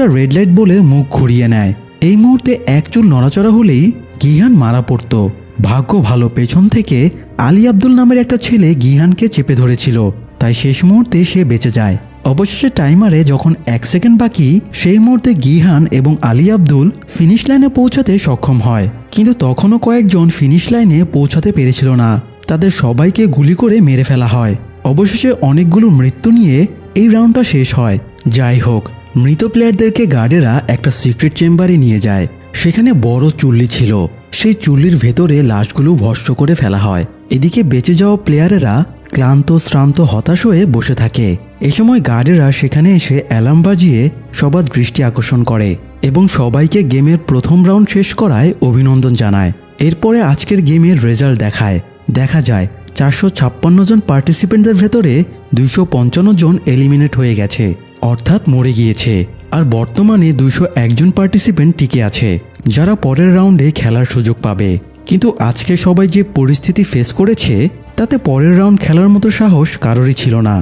কিছুটা red light বলে মুখ ঘুরিয়ে নেয়। এই মুহূর্তে এক চুল নড়াচড়া হলেই গিহান মারা পড়ত। ভাগ্য ভালো, পেছন থেকে আলী আব্দুল নামের একটা ছেলে গিহানকে চেপে ধরেছিল, তাই শেষ মুহূর্তে সে বেঁচে যায়। অবশেষে টাইমারে যখন 1 সেকেন্ড বাকি, সেই মুহূর্তে গিহান এবং আলী আব্দুল ফিনিশ লাইনে পৌঁছাতে সক্ষম হয়। কিন্তু তখনও কয়েকজন ফিনিশ লাইনে পৌঁছাতে পেরেছিল না, তাদের সবাইকে গুলি করে মেরে ফেলা হয়। অবশেষে অনেকগুলো মৃত্যু নিয়ে এই রাউন্ডটা শেষ হয়। যাই হোক, মৃত প্লেয়ারদেরকে গার্ডেরা একটা সিক্রেট চেম্বারে নিয়ে যায়। সেখানে বড় চুল্লি ছিল, সেই চুল্লির ভেতরে লাশগুলো ভস্ম করে ফেলা হয়। এদিকে বেঁচে যাওয়া প্লেয়ারেরা ক্লান্ত, শ্রান্ত, হতাশ হয়ে বসে থাকে। এ সময় গার্ডেরা সেখানে এসে অ্যালার্ম বাজিয়ে সবার দৃষ্টি আকর্ষণ করে এবং সবাইকে গেমের প্রথম রাউন্ড শেষ করায় অভিনন্দন জানায়। এরপরে আজকের গেমের রেজাল্ট দেখায়। দেখা যায় 456 জন পার্টিসিপেন্টদের ভেতরে 255 জন এলিমিনেট হয়ে গেছে, অর্থাৎ মরে গিয়েছে। আর বর্তমানে 201 জন পার্টিসিপেন্ট টিকে আছে, যারা পরের রাউন্ডে খেলার সুযোগ পাবে। কিন্তু আজকে সবাই যে পরিস্থিতি ফেস করেছে, তাতে পরের রাউন্ড খেলার মতো সাহস কারোরই ছিল না।